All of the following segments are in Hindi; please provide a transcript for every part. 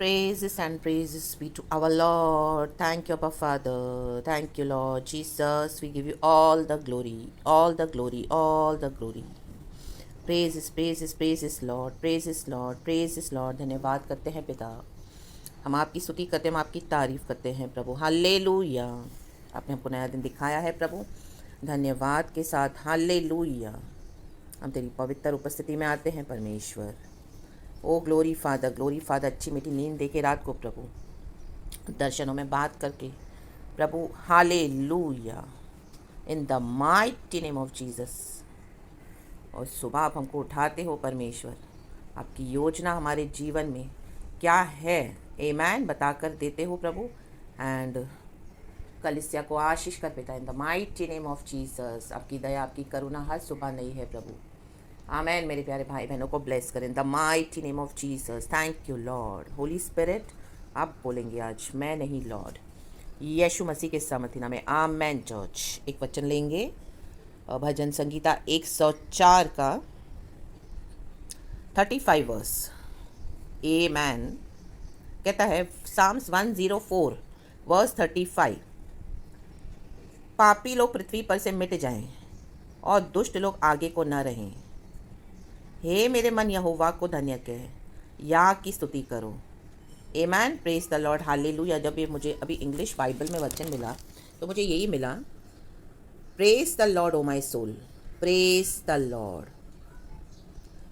Praises and praises be to our Lord. Thank you, Abba Father. Thank you, Lord Jesus. We give you all the glory, all the glory, all the glory. Praises, praises, praises, Lord. Praises, Lord. Praises, Lord. धन्यवाद करते हैं पिता. हम आपकी स्तुति करते हैं, हम आपकी तारीफ करते हैं प्रभु. हालेलुया. आपने हमको नया दिन दिखाया है प्रभु. धन्यवाद के साथ हालेलुया. हम तेरी पवित्र उपस्थिति में आते हैं परमेश्वर. ओ ग्लोरी फादर, अच्छी मीठी नींद दे के रात को प्रभु, दर्शनों में बात करके प्रभु. Hallelujah. In the mighty name of Jesus. और सुबह आप हमको उठाते हो परमेश्वर. आपकी योजना हमारे जीवन में क्या है आमेन बताकर देते हो प्रभु. एंड कलिसिया को आशीष कर पिता इन the mighty name of Jesus. आपकी दया, आपकी करुणा हर सुबह नई है प्रभु. आमेन. मेरे प्यारे भाई बहनों को ब्लेस करें the mighty name of Jesus. Thank you Lord. Holi spirit आप बोलेंगे आज, मैं नहीं लॉर्ड. यीशु मसीह के सामर्थ्य नाम में आमेन. चर्च एक वचन लेंगे भजन संगीता 104 का 35 वर्स. आमेन. कहता है साम्स 104 वर्स 35. पापी लोग पृथ्वी पर से मिट जाएं और दुष्ट लोग आगे को न रहें. हे मेरे मन यहोवा को धन्य कह, या की स्तुति करो. Amen. Praise the Lord. Hallelujah. जब ये मुझे अभी इंग्लिश बाइबल में वचन मिला तो मुझे यही मिला, praise the Lord O my soul, praise the Lord.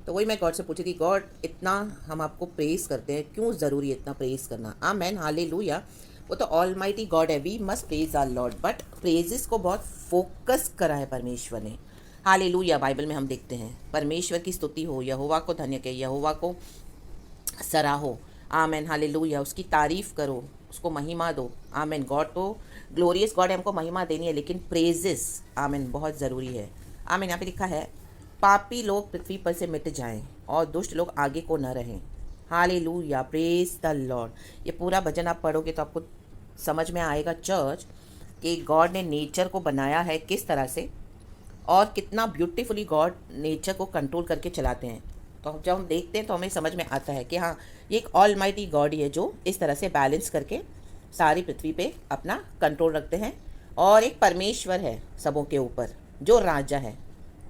तो वही मैं गॉड से पूछी थी, गॉड इतना हम आपको प्रेज करते हैं, क्यों ज़रूरी है इतना प्रेज करना. आमेन. हालेलुया. वो तो ऑल माइटी गॉड है, we must praise our Lord. But praises को बहुत फोकस करा है परमेश्वर ने. हालेलुया. बाइबल में हम देखते हैं परमेश्वर की स्तुति हो, यहोवा को धन्य कहे, यहोवा को सराहो. आमेन. हालेलुया. उसकी तारीफ करो, उसको महिमा दो. आमेन. गॉड तो ग्लोरियस गॉड है, हमको महिमा देनी है, लेकिन प्रेजेस आमेन बहुत ज़रूरी है. आमेन. यहाँ पे लिखा है पापी लोग पृथ्वी पर से मिट जाएं और दुष्ट लोग आगे को न रहें. हालेलुया. Praise the Lord. ये पूरा भजन आप पढ़ोगे तो आपको समझ में आएगा चर्च कि गॉड ने नेचर को बनाया है किस तरह से और कितना ब्यूटीफुली गॉड नेचर को कंट्रोल करके चलाते हैं. तो जब हम देखते हैं तो हमें समझ में आता है कि हाँ, ये एक ऑल माइटी गॉड ही है जो इस तरह से बैलेंस करके सारी पृथ्वी पे अपना कंट्रोल रखते हैं. और एक परमेश्वर है सबों के ऊपर जो राजा है.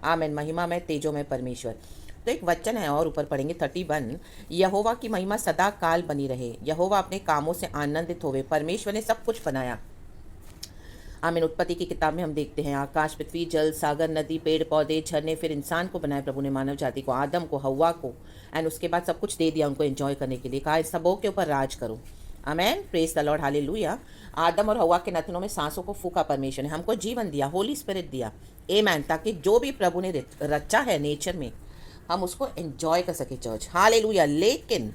आमेन. महिमा में तेजों में परमेश्वर. तो एक वचन है और ऊपर पढ़ेंगे 31. यहोवा की महिमा सदा काल बनी रहे, यहोवा अपने कामों से आनंदित होवे, परमेश्वर ने सब कुछ बनाया. आमीन. उत्पत्ति की किताब में हम देखते हैं आकाश, पृथ्वी, जल, सागर, नदी, पेड़ पौधे, झरने, फिर इंसान को बनाया प्रभु ने, मानव जाति को, आदम को, हवा को. एंड उसके बाद सब कुछ दे दिया उनको एंजॉय करने के लिए. कहा सबों के ऊपर राज करो. Amen. Praise the Lord. Hallelujah. आदम और हवा के नथनों में सांसों को फूका परमेश्वर ने, हमको जीवन दिया, होली स्पिरिट दिया. आमेन. ताकि जो भी प्रभु ने रचा है नेचर में हम उसको एंजॉय कर सके चर्च. हालेलुया. लेकिन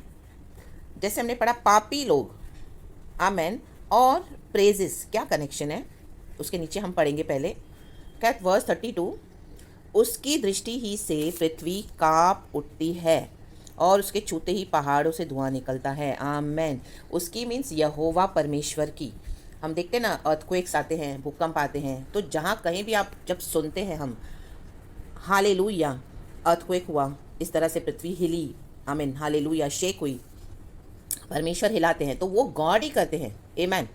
जैसे हमने पढ़ा पापी लोग, आमेन, और प्रेजेस क्या कनेक्शन है उसके नीचे हम पढ़ेंगे. पहले कैट वर्स 32. उसकी दृष्टि ही से पृथ्वी कांप उठती है और उसके छूते ही पहाड़ों से धुआं निकलता है. आमेन. उसकी मीन्स यहोवा परमेश्वर की. हम देखते हैं ना अर्थक्वेक्स आते हैं, भूकंप आते हैं, तो जहाँ कहीं भी आप जब सुनते हैं हम हालेलुया अर्थक्वेक हुआ, इस तरह से पृथ्वी हिली. आमीन. हालेलुया. शेक हुई, परमेश्वर हिलाते हैं तो वो गॉड ही करते हैं. Amen.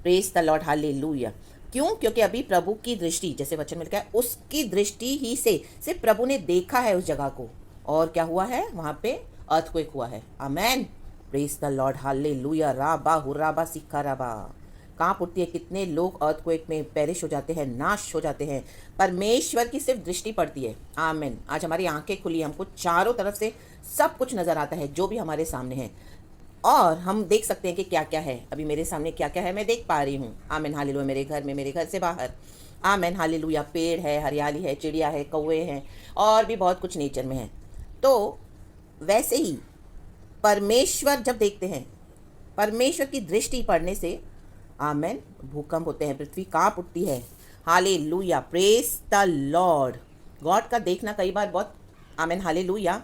Praise the Lord. Hallelujah. क्यों? क्योंकि अभी प्रभु की दृष्टि, जैसे वचन मिलता है, उसकी दृष्टि ही से सिर्फ प्रभु ने देखा है उस जगह को, और क्या हुआ है वहाँ पे अर्थक्वेक हुआ है. Amen. Praise the Lord. Hallelujah. राबा हुराबा सिक्का राबा. कांप उठती है. कितने लोग अर्थक्वेक में पेरिश हो जाते हैं, नाश हो जाते हैं. परमेश्वर की सिर्फ दृष्टि पड़ती है. आमेन. आज हमारी आंखें खुली, हमको चारों तरफ से सब कुछ नज़र आता है जो भी हमारे सामने है, और हम देख सकते हैं कि क्या क्या है. अभी मेरे सामने क्या क्या है मैं देख पा रही हूँ. आमेन. हालेलुया. मेरे घर में, मेरे घर से बाहर. आमेन. हालेलुया. पेड़ है, हरियाली है, चिड़िया है, कौवे हैं, और भी बहुत कुछ नेचर में है. तो वैसे ही परमेश्वर जब देखते हैं, परमेश्वर की दृष्टि पड़ने से आमेन भूकंप होते हैं, पृथ्वी कांप उठती है. Hallelujah. Praise the Lord. God का देखना कई बार बहुत आमेन हालेलुया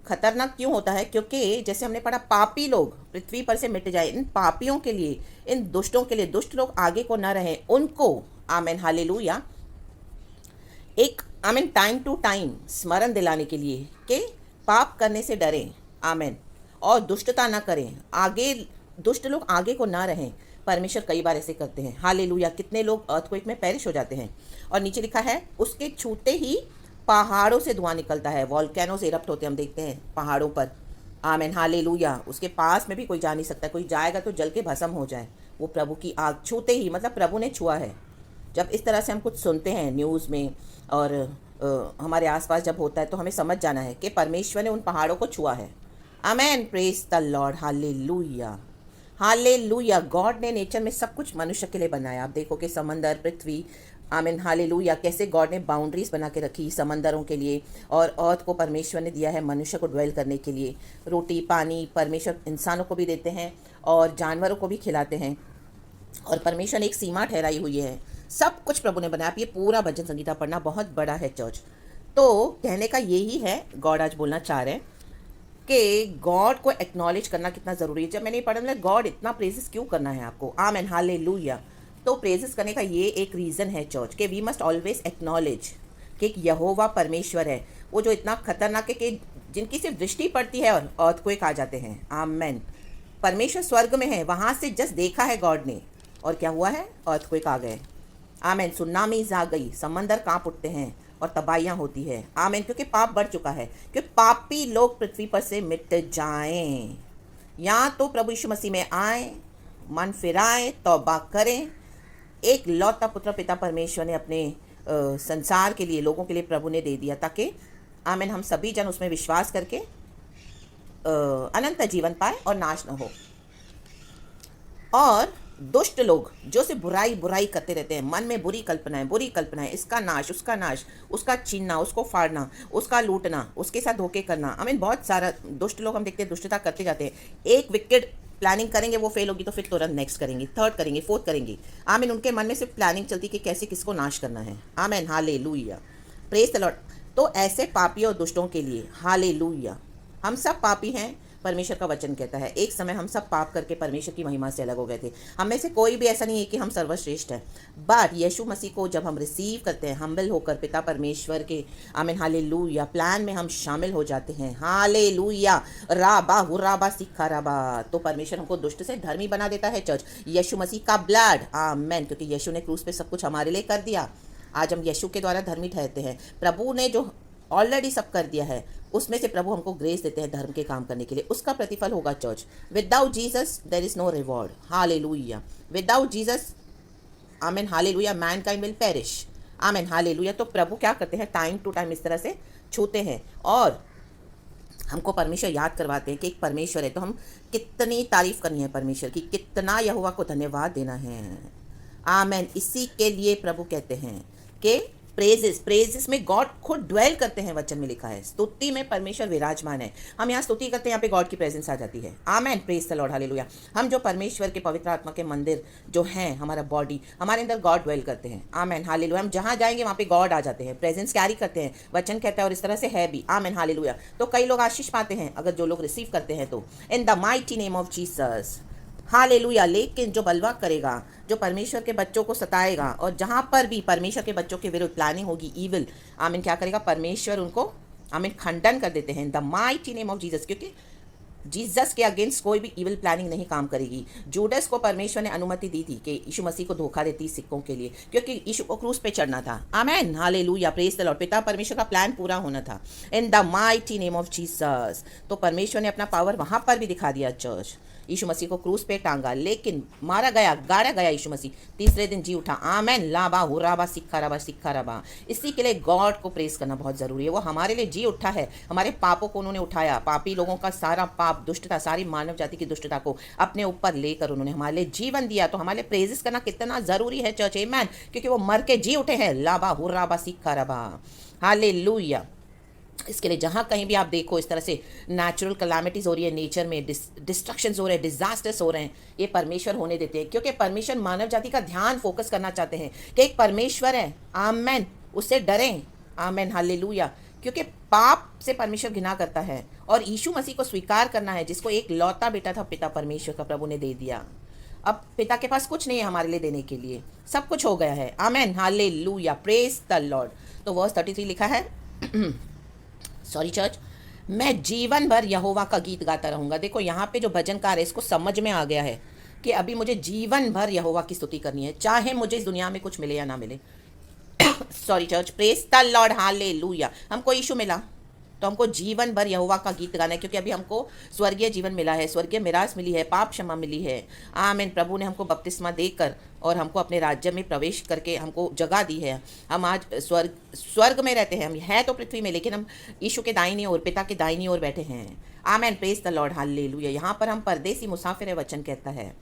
खतरनाक क्यों होता है? क्योंकि जैसे हमने पढ़ा पापी लोग पृथ्वी पर से मिट जाए. इन पापियों के लिए, इन दुष्टों के लिए, दुष्ट लोग आगे को ना रहें, उनको आमेन हालेलुया एक आमेन टाइम टू टाइम स्मरण दिलाने के लिए कि पाप करने से डरें. आमेन. और दुष्टता ना करें, आगे दुष्ट लोग आगे को ना रहें। परमेश्वर कई बार ऐसे करते हैं। हालेलुया। कितने लोग अर्थक्वेक में पेरिश हो जाते हैं। और नीचे लिखा है उसके छूते ही पहाड़ों से धुआं निकलता है, वॉल्केनोस इरप्ट होते हैं, हम देखते हैं पहाड़ों पर। Amen hallelujah. उसके पास में भी कोई जा नहीं सकता, कोई जाएगा तो जल के भस्म हो जाए। वो प्रभु की आग छूते ही, मतलब प्रभु ने छुआ है। जब इस तरह से हम कुछ सुनते हैं न्यूज़ में और हमारे आसपास जब होता है तो हमें समझ जाना है कि परमेश्वर ने उन पहाड़ों को छुआ है। Amen, praise the Lord, hallelujah hallelujah. God ने नेचर में सब कुछ मनुष्य के लिए बनाया। आप देखो कि समंदर, पृथ्वी, आमीन हालेलुया, कैसे गॉड ने बाउंड्रीज बना के रखी समंदरों के लिए, और अर्थ को परमेश्वर ने दिया है मनुष्य को ड्वेल करने के लिए। रोटी पानी परमेश्वर इंसानों को भी देते हैं और जानवरों को भी खिलाते हैं, और परमेश्वर ने एक सीमा ठहराई हुई है। सब कुछ प्रभु ने बनाया। आप ये पूरा भजन संगीता पढ़ना, बहुत बड़ा है चर्च। तो कहने का यही है, गॉड आज बोलना चाह रहे हैं कि गॉड को एक्नॉलेज करना कितना ज़रूरी है। जब मैंने पढ़ा ना, गॉड इतना प्रेजेस क्यों करना है आपको, आमेन हालेलुया। तो प्रेजेस करने का ये एक रीज़न है चर्च, कि वी मस्ट ऑलवेज एक्नॉलेज कि एक यहोवा परमेश्वर है, वो जो इतना खतरनाक है कि जिनकी सिर्फ दृष्टि पड़ती है और अर्थक्वेक आ जाते हैं। आमेन। परमेश्वर स्वर्ग में है, वहाँ से जस्ट देखा है गॉड ने, और क्या हुआ है, अर्थक्वेक आ गए। आमेन। सुनामीज आ गई, समंदर कांप उठते हैं और तबाहियाँ होती है। आमेन। क्योंकि पाप बढ़ चुका है, कि पापी लोग पृथ्वी पर से मिट जाएं। या तो प्रभु यीशु मसीह में आए, मन फिराएं, तौबा करें। एक लौता पुत्र पिता परमेश्वर ने अपने संसार के लिए, लोगों के लिए प्रभु ने दे दिया, ताकि आमेन हम सभी जन उसमें विश्वास करके अनंत जीवन पाए और नाश न हो। और दुष्ट लोग जो से बुराई बुराई करते रहते हैं, मन में बुरी कल्पनाएं, इसका नाश, उसका छीनना, उसको फाड़ना, उसका लूटना, उसके साथ धोखे करना। आमीन। बहुत सारा दुष्ट लोग हम देखते हैं, दुष्टता करते जाते हैं। एक विकेट प्लानिंग करेंगे, वो फेल होगी तो फिर तुरंत नेक्स्ट करेंगे, थर्ड करेंगे, फोर्थ करेंगे। आमीन। उनके मन में सिर्फ प्लानिंग चलती कि कैसे किसको नाश करना है। आमीन हालेलुया, प्रेज द लॉर्ड। तो ऐसे पापी और दुष्टों के लिए हालेलुया, हम सब पापी हैं। परमेश्वर का वचन कहता है एक समय हम सब पाप करके परमेश्वर की महिमा से अलग हो गए थे। हम में से कोई भी ऐसा नहीं है कि हम सर्वश्रेष्ठ हैं, बट यीशु मसीह को जब हम रिसीव करते हैं हम्बल होकर पिता परमेश्वर के आमीन हालेलुया प्लान में हम शामिल हो जाते हैं। हालेलुया राबा हुराबा सिक्खा राबा, तो परमेश्वर हमको दुष्ट से धर्मी बना देता है चर्च, यीशु मसीह का ब्लड। आमेन। क्योंकि यीशु ने क्रूस पे सब कुछ हमारे लिए कर दिया। आज हम यीशु के द्वारा धर्मी ठहरते हैं। प्रभु ने जो ऑलरेडी सब कर दिया है, उसमें से प्रभु हमको ग्रेस देते हैं धर्म के काम करने के लिए। उसका प्रतिफल होगा church. Without Jesus there is no reward. Hallelujah. Without Jesus amen hallelujah mankind will perish. Amen hallelujah. तो प्रभु क्या करते हैं, टाइम टू टाइम इस तरह से छूते हैं और हमको परमेश्वर याद करवाते हैं कि एक परमेश्वर है। तो हम कितनी तारीफ करनी है परमेश्वर की, कितना यहोवा को धन्यवाद देना है। आमेन। इसी के लिए प्रभु कहते हैं कि प्रेजेस में गॉड खुद ड्वेल करते हैं। वचन में लिखा है स्तुति में परमेश्वर विराजमान है। हम यहाँ स्तुति करते हैं, यहाँ पे गॉड की प्रेजेंस आ जाती है। Amen. Praise the Lord hallelujah. हम जो परमेश्वर के पवित्र आत्मा के मंदिर जो हैं, हमारा बॉडी, हमारे अंदर गॉड ड्वेल करते हैं। Amen hallelujah. हम जहाँ जाएंगे वहाँ पे गॉड आ जाते हैं, प्रेजेंस कैरी करते हैं। वचन कहता है और इस तरह से है भी। आमेन हालेलुया। तो कई लोग आशीष पाते हैं अगर जो लोग रिसीव करते हैं तो, इन the mighty name of Jesus hallelujah. लेकिन जो बलवा करेगा, जो परमेश्वर के बच्चों को सताएगा, और जहाँ पर भी परमेश्वर के बच्चों के विरुद्ध प्लानिंग होगी ईविल, आमीन, क्या करेगा परमेश्वर उनको आमीन खंडन कर देते हैं the mighty name of Jesus. क्योंकि जीसस के अगेंस्ट कोई भी ईविल प्लानिंग नहीं काम करेगी। जूडस को परमेश्वर ने अनुमति दी थी कि यीशु मसीह को धोखा देती सिक्कों के लिए, क्योंकि यीशु को क्रूस पे चढ़ना था। Amen hallelujah praise the Lord. पिता परमेश्वर का प्लान पूरा होना था इन the mighty name of Jesus. तो परमेश्वर ने अपना पावर वहाँ पर भी दिखा दिया चर्च। यीशु मसीह को क्रूस पे टांगा, लेकिन मारा गया, गाड़ा गया यीशु मसीह, तीसरे दिन जी उठा। आमेन लाबा हुराबा सिक्खा रबा। इसी के लिए गॉड को प्रेस करना बहुत ज़रूरी है। वो हमारे लिए जी उठा है, हमारे पापों को उन्होंने उठाया, पापी लोगों का सारा पाप, दुष्टता, सारी मानव जाति की दुष्टता को अपने ऊपर लेकर उन्होंने हमारे लिए जीवन दिया। तो हमारे लिए प्रेजेस करना कितना ज़रूरी है चर्च। आमेन। क्योंकि वो मर के जी उठे हैं। लाबा हुराबा सिक्खा रबा हालेलुया। इसके लिए जहाँ कहीं भी आप देखो इस तरह से नेचुरल कलामिटीज़ हो रही है, नेचर में डिस्ट्रक्शंस हो रहे हैं, डिजास्टर्स हो रहे हैं, ये परमेश्वर होने देते हैं। क्योंकि परमेश्वर मानव जाति का ध्यान फोकस करना चाहते हैं कि एक परमेश्वर है। आमेन। उससे डरें। Amen hallelujah. क्योंकि पाप से परमेश्वर घृणा करता है, और यीशु मसीह को स्वीकार करना है, जिसको एक लौता बेटा था पिता परमेश्वर का, प्रभु ने दे दिया। अब पिता के पास कुछ नहीं है हमारे लिए देने के लिए, सब कुछ हो गया है। Amen hallelujah praise the Lord. तो वर्स 33 लिखा है सॉरी चर्च, मैं जीवन भर यहोवा का गीत गाता रहूँगा। देखो यहाँ पे जो भजनकार है इसको समझ में आ गया है कि अभी मुझे जीवन भर यहोवा की स्तुति करनी है, चाहे मुझे इस दुनिया में कुछ मिले या ना मिले। Sorry church, praise the Lord, hallelujah. हमको यीशु मिला तो हमको जीवन भर यहोवा का गीत गाना है, क्योंकि अभी हमको स्वर्गीय जीवन मिला है, स्वर्गीय मिरास मिली है, पाप क्षमा मिली है। आमीन। प्रभु ने हमको बपतिस्मा देकर और हमको अपने राज्य में प्रवेश करके हमको जगह दी है। हम आज स्वर्ग में रहते हैं। हम है तो पृथ्वी में, लेकिन हम यीशु के दाहिनी ओर, पिता के दाहिनी ओर बैठे हैं। आमीन। Praise the Lord, hallelujah. यहाँ पर हम परदेसी मुसाफिर है वचन कहता है,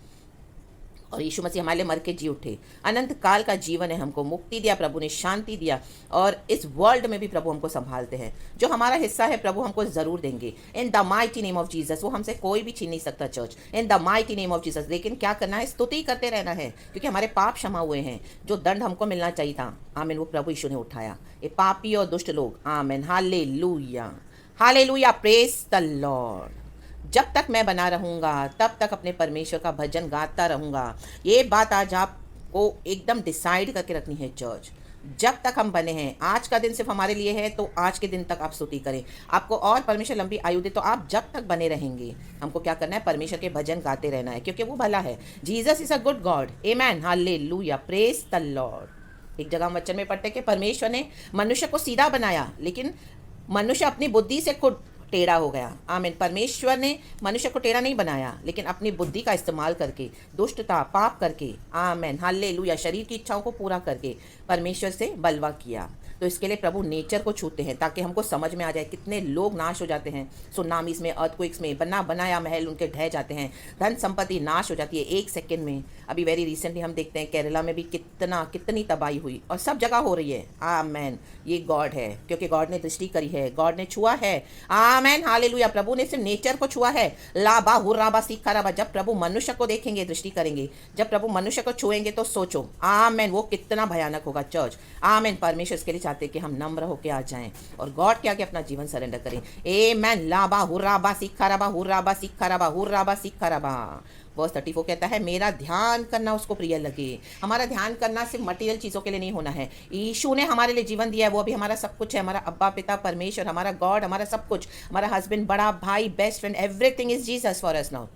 और यीशु मसीह हमारे लिए मर के जी उठे। अनंत काल का जीवन है, हमको मुक्ति दिया, प्रभु ने शांति दिया, और इस वर्ल्ड में भी प्रभु हमको संभालते हैं। जो हमारा हिस्सा है प्रभु हमको ज़रूर देंगे। इन the mighty name of Jesus. वो हमसे कोई भी छीन नहीं सकता church. In the mighty name of Jesus. लेकिन क्या करना है? स्तुति करते रहना है, क्योंकि हमारे पाप क्षमा हुए हैं। जो दंड हमको मिलना चाहिए था, आमीन, वो प्रभु यीशु ने उठाया। ये पापी और दुष्ट लोग, आमीन, hallelujah, hallelujah, praise the Lord. जब तक मैं बना रहूँगा तब तक अपने परमेश्वर का भजन गाता रहूँगा। ये बात आज आपको एकदम डिसाइड करके रखनी है चर्च। जब तक हम बने हैं, आज का दिन सिर्फ हमारे लिए है, तो आज के दिन तक आप स्तुति करें। आपको और परमेश्वर लंबी आयु दे, तो आप जब तक बने रहेंगे हमको क्या करना है? परमेश्वर के भजन गाते रहना है, क्योंकि वो भला है। Jesus is a good God. Amen, hallelujah, praise the Lord. एक जगह हम वचन में पढ़ते कि परमेश्वर ने मनुष्य को सीधा बनाया, लेकिन मनुष्य अपनी बुद्धि से खुद टेढ़ा हो गया। आमीन। परमेश्वर ने मनुष्य को टेढ़ा नहीं बनाया, लेकिन अपनी बुद्धि का इस्तेमाल करके, दुष्टता, पाप करके, आमीन, हालेलुया, शरीर की इच्छाओं को पूरा करके परमेश्वर से बलवा किया। तो इसके लिए प्रभु नेचर को छूते हैं, ताकि हमको समझ में आ जाए। कितने लोग नाश हो जाते हैं सुनामीज में, अर्थक्वेक्स में, बना बनाया महल उनके ढह जाते हैं, धन संपत्ति नाश हो जाती है एक सेकेंड में। अभी वेरी रिसेंटली हम देखते हैं केरला में भी कितनी तबाही हुई, और सब जगह हो रही है। आमेन। ये गॉड है, क्योंकि गॉड ने दृष्टि करी है, गॉड ने छुआ है। आमेन, हालेलुया। प्रभु ने सिर्फ नेचर को छुआ है। लाबा हुर्राबा सीखा। जब प्रभु मनुष्य को देखेंगे, दृष्टि करेंगे, जब प्रभु मनुष्य को छुएंगे, तो सोचो, आमेन, वो कितना भयानक होगा चर्च। आमेन। परमेश्वर इसके लिए चाहते कि हम नम्र होके आ जाएं और गॉड के आगे अपना जीवन सरेंडर करें। आमेन। लाबा हुर्राबा सीखा। हुर्राबा सीखा। हुर्राबा सीखा। वर्स 34 कहता है, मेरा ध्यान करना उसको प्रिय लगे। हमारा ध्यान करना सिर्फ मटेरियल चीज़ों के लिए नहीं होना है। यीशु ने हमारे लिए जीवन दिया है, वो अभी हमारा सब कुछ है। हमारा अब्बा, पिता, परमेश्वर, हमारा गॉड, हमारा सब कुछ, हमारा हस्बैंड, बड़ा भाई, best friend, everything is Jesus for us now.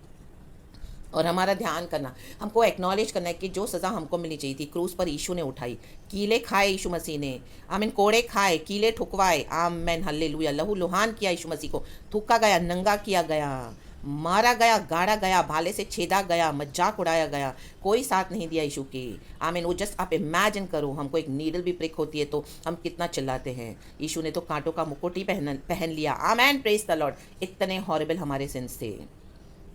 और हमारा ध्यान करना, हमको एक्नॉलेज करना है कि जो सज़ा हमको मिलनी चाहिए थी क्रूस पर यीशु ने उठाई। कीले खाए यीशु मसीह ने, आमीन, कोड़े खाए, कीले ठुकवाए, आमीन, हालेलुया, लहू लुहान किया यीशु मसीह को, थूका गया, नंगा किया गया, मारा गया, गाड़ा गया, भाले से छेदा गया, मजाक उड़ाया गया, कोई साथ नहीं दिया यीशु के। आमीन। वो जस्ट आप इमेजिन करो, हमको एक नीडल भी प्रिक होती है तो हम कितना चिल्लाते हैं। यीशु ने तो कांटों का मुकुट ही पहन लिया। Amen, praise the Lord. इतने हॉरिबल हमारे सिंस थे।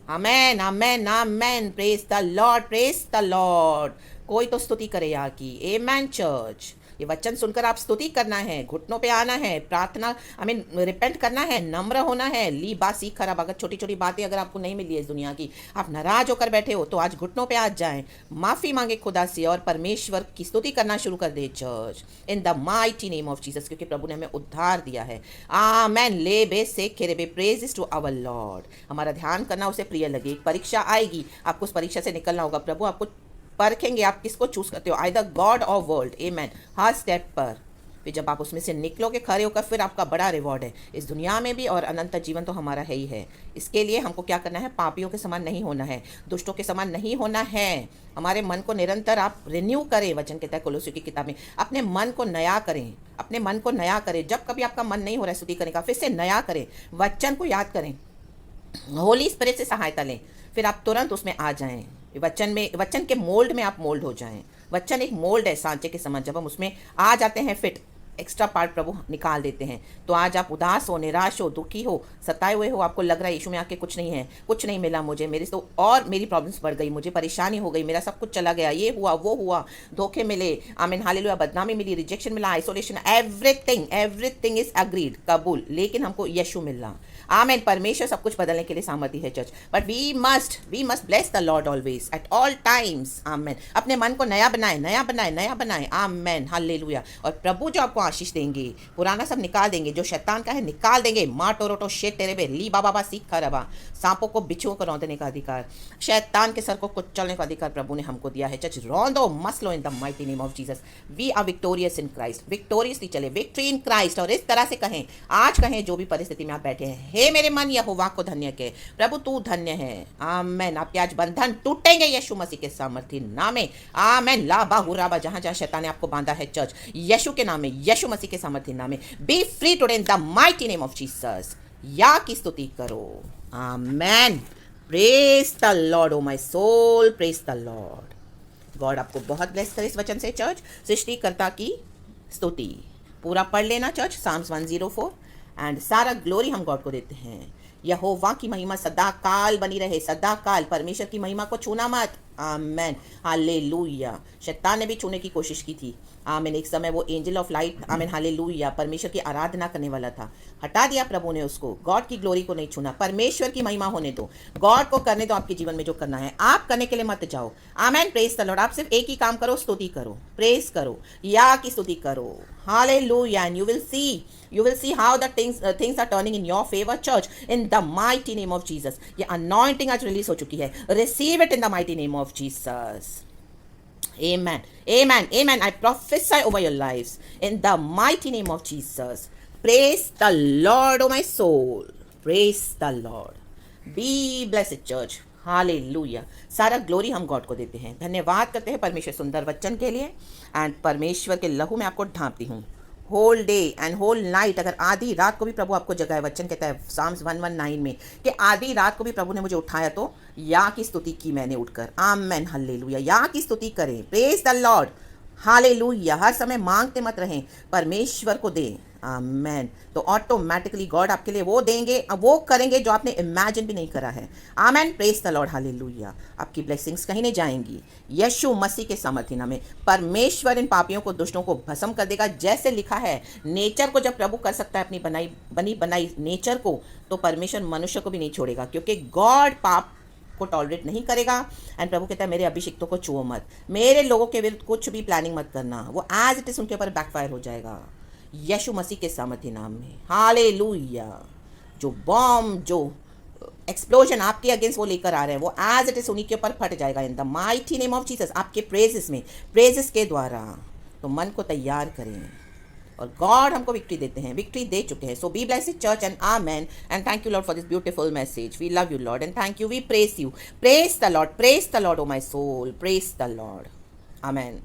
Amen, amen, amen, praise the Lord, praise the Lord. कोई तो स्तुति करे यार की। Amen church. ये वचन सुनकर आप स्तुति करना है, घुटनों पे आना है, प्रार्थना, आई मीन रिपेंट करना है, नम्र होना है। ली बात सीख खराब। अगर छोटी छोटी बातें अगर आपको नहीं मिली है इस दुनिया की, आप नाराज होकर बैठे हो, तो आज घुटनों पे आ जाएं, माफ़ी मांगे खुदा से और परमेश्वर की स्तुति करना शुरू कर दे church, in the mighty name of Jesus, क्योंकि प्रभु ने हमें उद्धार दिया है। आमेन। ले बे से खेरे बे, प्रेज टू आवर लॉर्ड। हमारा ध्यान करना उसे प्रिय लगे। एक परीक्षा आएगी, आपको उस परीक्षा से निकलना होगा। प्रभु आपको परखेंगे, आप किसको चूज करते हो, आइदर गॉड और वर्ल्ड। आमेन। हर स्टेप पर फिर जब आप उसमें से निकलोगे खड़े होकर, फिर आपका बड़ा रिवॉर्ड है इस दुनिया में भी, और अनंत जीवन तो हमारा है ही है। इसके लिए हमको क्या करना है? पापियों के समान नहीं होना है, दुष्टों के समान नहीं होना है। हमारे मन को निरंतर आप रिन्यू करें। वचन कहता है कोलोसियों की किताब में, अपने मन को नया करें, अपने मन को नया करें। जब कभी आपका मन नहीं हो रहा है स्तुति करने का, फिर से नया करें, वचन को याद करें, होली स्पिरिट से सहायता लें, फिर आप तुरंत उसमें आ जाएं। वचन के मोल्ड में आप मोल्ड हो जाएं। वचन एक मोल्ड है सांचे के समान, जब हम उसमें आ जाते हैं फिट, एक्स्ट्रा पार्ट प्रभु निकाल देते हैं। तो आज आप उदास हो, निराश हो, दुखी हो, सताए हुए हो, आपको लग रहा है यीशु में आके कुछ नहीं है, कुछ नहीं मिला मुझे, मेरे तो और मेरी प्रॉब्लम्स बढ़ गई, मुझे परेशानी हो गई, मेरा सब कुछ चला गया, ये हुआ वो हुआ, धोखे मिले, आमीन, हालेलुया, बदनामी मिली, रिजेक्शन मिला, आइसोलेशन, एवरीथिंग इज अग्रीड, कबूल। लेकिन हमको यीशु मिलना, आमेन। परमेश्वर सब कुछ बदलने के लिए सामर्थ्य है church, but we must bless the Lord always at all times. Amen. अपने मन को नया बनाए, नया बनाए, नया बनाए। Amen, hallelujah. और प्रभु जो आपको आशीष देंगे, पुराना सब निकाल देंगे, जो शैतान का है निकाल देंगे। माँ टोरोटो शेट तेरे बे ली बाबा बा सीख खरबा। सांपों को, बिच्छुओं को रौंदने का अधिकार, शैतान के सर को कुचलने का अधिकार प्रभु ने हमको दिया है चर्च। रौंदो मसलो in the mighty name of Jesus. We are victorious in Christ, victoriously चले, विक्ट्री इन क्राइस्ट। और इस तरह से कहें, आज कहें जो भी परिस्थिति में आप बैठे हैं, हे मेरे मन यहोवा को धन्य कहे, प्रभु तू धन्य है। आमेन। आपके आज बंधन टूटेंगे यीशु मसीह के सामर्थ्य नाम में। आमेन। लाबा हुराबा, जहां जहां शैतान ने आपको बांधा है चर्च, यीशु के नाम में, यीशु मसीह के सामर्थ्य नाम में, be free today in the mighty name of Jesus. या की स्तुति करो। Amen. Praise the Lord o my soul, praise the Lord. God आपको बहुत ब्लेस करे इस वचन से चर्च। सृष्टिकर्ता की स्तुति पूरा पढ़ लेना चर्च, साम्स 104। एंड सारा ग्लोरी हम गॉड को देते हैं। यहोवा की महिमा सदा काल बनी रहे, सदा काल। परमेश्वर की महिमा को छूना मत। आमेन, हालेलुया। शैतान ने भी छूने की कोशिश की थी। आमेन। एक समय वो angel of light, amen, hallelujah, परमेश्वर की आराधना करने वाला था, हटा दिया प्रभु ने उसको। गॉड की ग्लोरी को नहीं छूना, परमेश्वर की महिमा होने दो, गॉड को करने दो। आपके जीवन में जो करना है आप करने के लिए मत जाओ। आमेन, प्रेज द लॉर्ड। आप सिर्फ एक ही काम करो, स्तुति करो, प्रेज करो, या की स्तुति करो। Hallelujah. And you will see how the things are turning in your favor church in the mighty name of Jesus। ये anointing आज रिलीज हो चुकी है। receive it in the mighty name of Jesus। Amen, amen, amen। I prophesy over your lives in the mighty name of Jesus। praise the Lord oh my soul, praise the Lord। be blessed church। Hallelujah. सारा ग्लोरी हम गॉड को देते हैं। धन्यवाद करते हैं परमेश्वर सुंदर वचन के लिए। एंड परमेश्वर के लहू में आपको ढांपती हूँ whole day and whole night. अगर आधी रात को भी प्रभु आपको जगाए, वचन कहता है साम्स 119 में कि आधी रात को भी प्रभु ने मुझे उठाया तो या की स्तुति की मैंने उठकर। आमेन, हालेलुया। या की स्तुति करें, प्रेज द लॉर्ड, हालेलुया। हर समय मांगते मत रहें, परमेश्वर को दें। आमेन। तो ऑटोमेटिकली गॉड आपके लिए वो देंगे, वो करेंगे जो आपने इमेजिन भी नहीं करा है। Amen, praise the Lord, hallelujah. आपकी ब्लेसिंग्स कहीं नहीं जाएंगी। यीशु मसीह के सामर्थ्य नाम में परमेश्वर इन पापियों को, दुष्टों को भस्म कर देगा। जैसे लिखा है, नेचर को जब प्रभु कर सकता है अपनी बनाई नेचर को, तो परमेश्वर मनुष्य को भी नहीं छोड़ेगा, क्योंकि गॉड पाप को टॉलरेट नहीं करेगा। एंड प्रभु कहता है मेरे अभिषिक्तों को छुओ मत, मेरे लोगों के विरुद्ध कुछ भी प्लानिंग मत करना, वो एज इट इज उनके ऊपर बैकफायर हो जाएगा यीशु मसीह के सामर्थ्य नाम में। हालेलुया। जो बॉम्ब, जो एक्सप्लोजन आपके अगेंस्ट वो लेकर आ रहे हैं, वो एज इट इज उन्हीं के ऊपर फट जाएगा इन the mighty name of Jesus. आपके प्रेजेस में, प्रेजेस के द्वारा। तो मन को तैयार करें और गॉड हमको विक्ट्री देते हैं, विक्ट्री दे चुके हैं। So be blessed church and amen. And thank you Lord for this beautiful message. We love you Lord and thank you. We praise you, praise the Lord o my soul, praise the Lord. Amen.